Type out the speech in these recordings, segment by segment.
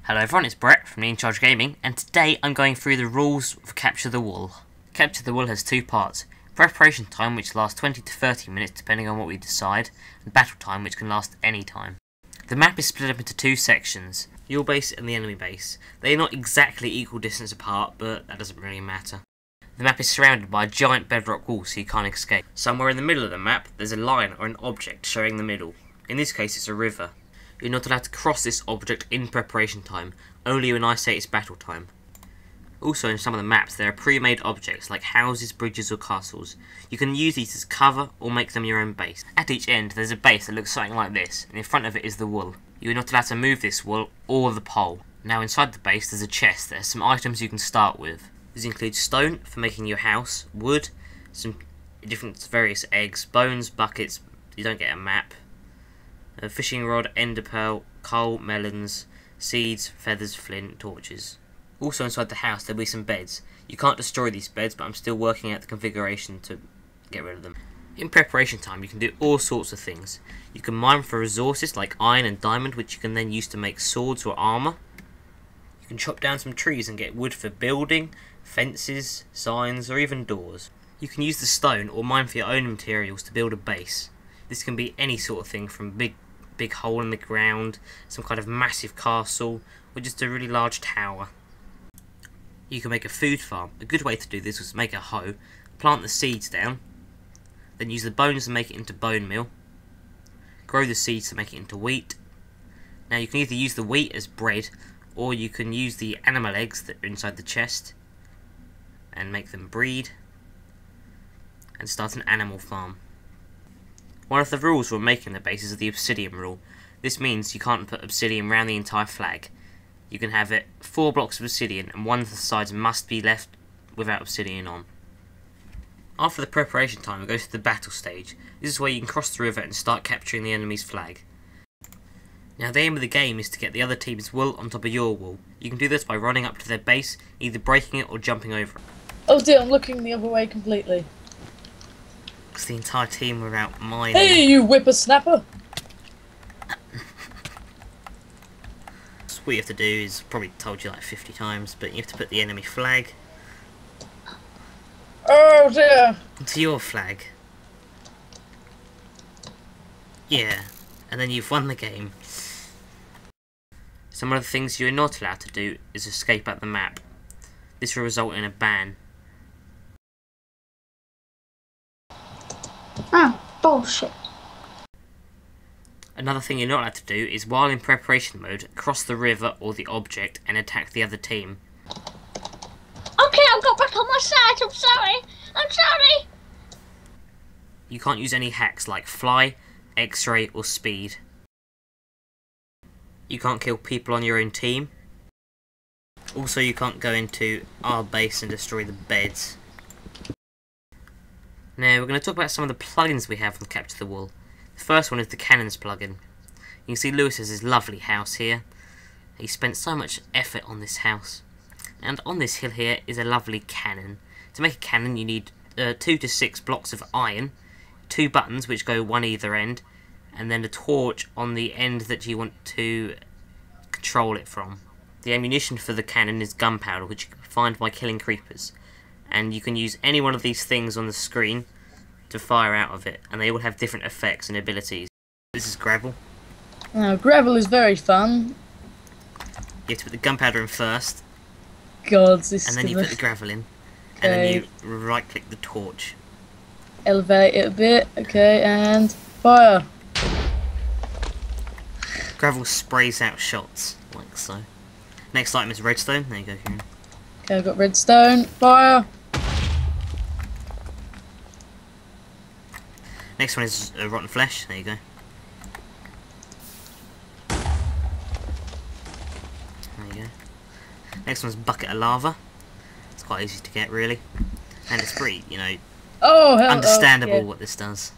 Hello everyone, it's Brett from In Charge Gaming, and today I'm going through the rules for Capture the Wool. Capture the Wool has two parts: preparation time, which lasts 20 to 30 minutes depending on what we decide, and battle time, which can last any time. The map is split up into two sections, your base and the enemy base. They are not exactly equal distance apart, but that doesn't really matter. The map is surrounded by a giant bedrock wall, so you can't escape. Somewhere in the middle of the map, there's a line or an object showing the middle. In this case, it's a river. You're not allowed to cross this object in preparation time, only when I say it's battle time. Also, in some of the maps, there are pre-made objects like houses, bridges or castles. You can use these as cover or make them your own base. At each end, there's a base that looks something like this, and in front of it is the wool. You are not allowed to move this wool or the pole. Now inside the base, there's a chest. There are some items you can start with. These include stone for making your house, wood, some different various eggs, bones, buckets. You don't get a map. A fishing rod, ender pearl, coal, melons, seeds, feathers, flint, torches. Also inside the house there'll be some beds. You can't destroy these beds, but I'm still working out the configuration to get rid of them. In preparation time you can do all sorts of things. You can mine for resources like iron and diamond, which you can then use to make swords or armour. You can chop down some trees and get wood for building, fences, signs or even doors. You can use the stone or mine for your own materials to build a base. This can be any sort of thing, from big hole in the ground, some kind of massive castle, or just a really large tower. You can make a food farm. A good way to do this was to make a hoe, plant the seeds down, then use the bones to make it into bone meal, grow the seeds to make it into wheat. Now you can either use the wheat as bread, or you can use the animal eggs that are inside the chest and make them breed and start an animal farm. One of the rules for making the base is the obsidian rule. This means you can't put obsidian around the entire flag. You can have it 4 blocks of obsidian, and one of the sides must be left without obsidian on. After the preparation time, we go to the battle stage. This is where you can cross the river and start capturing the enemy's flag. Now the aim of the game is to get the other team's wool on top of your wool. You can do this by running up to their base, either breaking it or jumping over it. Oh dear, I'm looking the other way completely. Because the entire team were out mining. Hey, you whippersnapper! So what you have to do is, probably told you like 50 times, but you have to put the enemy flag Oh dear! onto your flag. Yeah, and then you've won the game. Some of the things you're not allowed to do is escape out the map. This will result in a ban. Ah, bullshit. Another thing you're not allowed to do is, while in preparation mode, cross the river or the object and attack the other team. Okay, I've got back on my side. I'm sorry. I'm sorry. You can't use any hacks like fly, x-ray or speed. You can't kill people on your own team. Also, you can't go into our base and destroy the beds. Now we're going to talk about some of the plugins we have on Capture the Wool. The first one is the Cannons plugin. You can see Lewis has his lovely house here. He spent so much effort on this house. And on this hill here is a lovely cannon. To make a cannon you need 2 to 6 blocks of iron, 2 buttons which go one either end, and then a torch on the end that you want to control it from. The ammunition for the cannon is gunpowder, which you can find by killing creepers. And you can use any one of these things on the screen to fire out of it, and they all have different effects and abilities. This is gravel. Now, gravel is very fun. You have to put the gunpowder in first, God, this and then is you gonna put the gravel in, and then you right click the torch. elevate it a bit. Okay, and fire. Gravel sprays out shots, like so. Next item is redstone. There you go, Kieran. Okay, I've got redstone. Fire. Next one is rotten flesh. There you go. There you go. Next one's bucket of lava. It's quite easy to get, really, and it's pretty, you know, Oh, hell. understandable okay. what this does.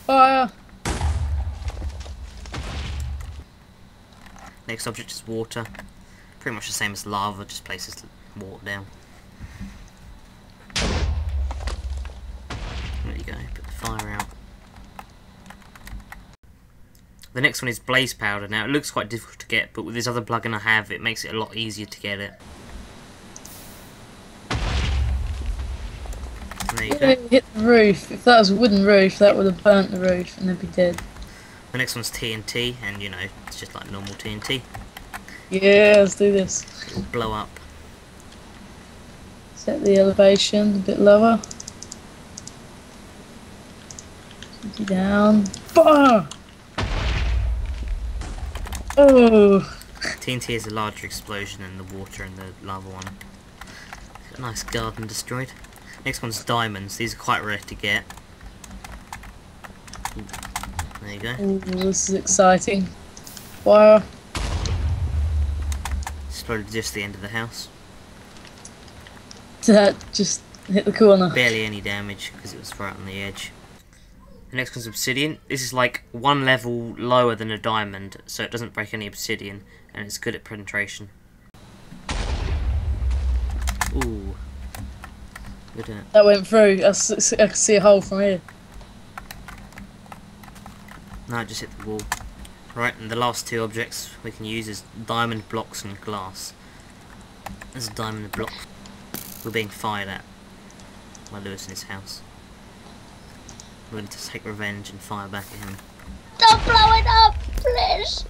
Fire. Next object is water. Pretty much the same as lava, just places water down. There you go, put the fire out. The next one is Blaze Powder. Now it looks quite difficult to get, but with this other plugin I have, it makes it a lot easier to get it. And there you go. Hit the roof. If that was a wooden roof, that would have burnt the roof and they'd be dead. The next one's TNT, and you know, it's just like normal TNT. Yeah, let's do this. It will blow up. Set the elevation a bit lower. Put it down. Fire! Oh! TNT is a larger explosion than the water and the lava one. A nice garden destroyed. Next one's diamonds. These are quite rare to get. Ooh, there you go. Ooh, this is exciting. Fire. Exploded just the end of the house. That just hit the corner. Barely any damage because it was right on the edge. The next one's obsidian. This is like one level lower than a diamond, so it doesn't break any obsidian, and it's good at penetration. Ooh. Good at it. That went through. I can see a hole from here. No, it just hit the wall. Right, and the last two objects we can use is diamond blocks and glass. There's a diamond block. We're being fired at by Lewis in his house. We're going to take revenge and fire back at him. Don't blow it up, please.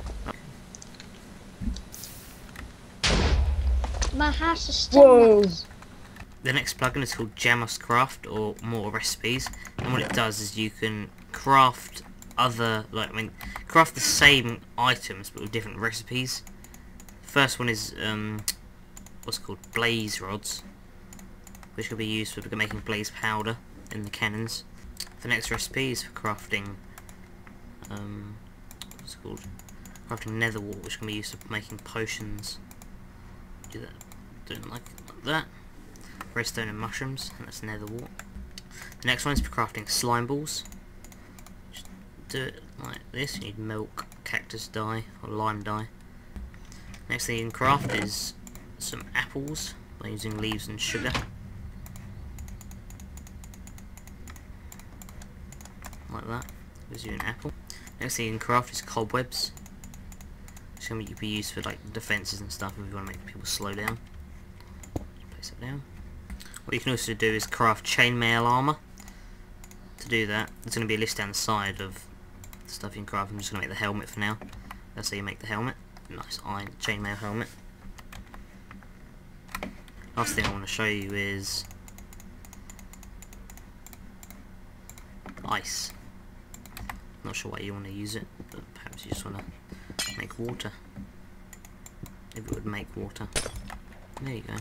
My house is still Whoa! nuts. The next plugin is called Jamos Craft, or More Recipes, and what it does is you can craft craft the same items but with different recipes. First one is what's called blaze rods, which can be used for making blaze powder in the cannons. The next recipe is for crafting what's it called? Crafting nether wart, which can be used for making potions. Do that, doing like that. Redstone and mushrooms, and that's nether wart. The next one is for crafting slime balls. Just do it like this. You need milk, cactus dye, or lime dye. Next thing you can craft is some apples by using leaves and sugar. Like that. Gives you an apple. Next thing you can craft is cobwebs. It's going to be used for like defences and stuff if you want to make people slow down. Just place it down. What you can also do is craft chainmail armour. To do that, there's going to be a list down the side of the stuff you can craft. I'm just going to make the helmet for now. That's how you make the helmet. Nice iron chainmail helmet. Last thing I want to show you is ice. Not sure why you want to use it, but perhaps you just want to make water. If it would make water. There you go.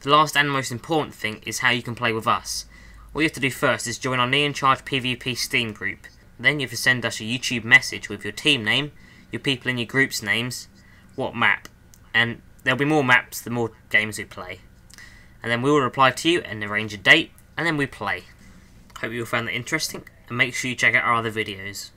The last and most important thing is how you can play with us. All you have to do first is join our Neon Charge PvP Steam group. Then you have to send us a YouTube message with your team name, your people in your group's names, what map, and there'll be more maps the more games we play. And then we will reply to you and arrange a date, and then we play. Hope you all found that interesting, and make sure you check out our other videos.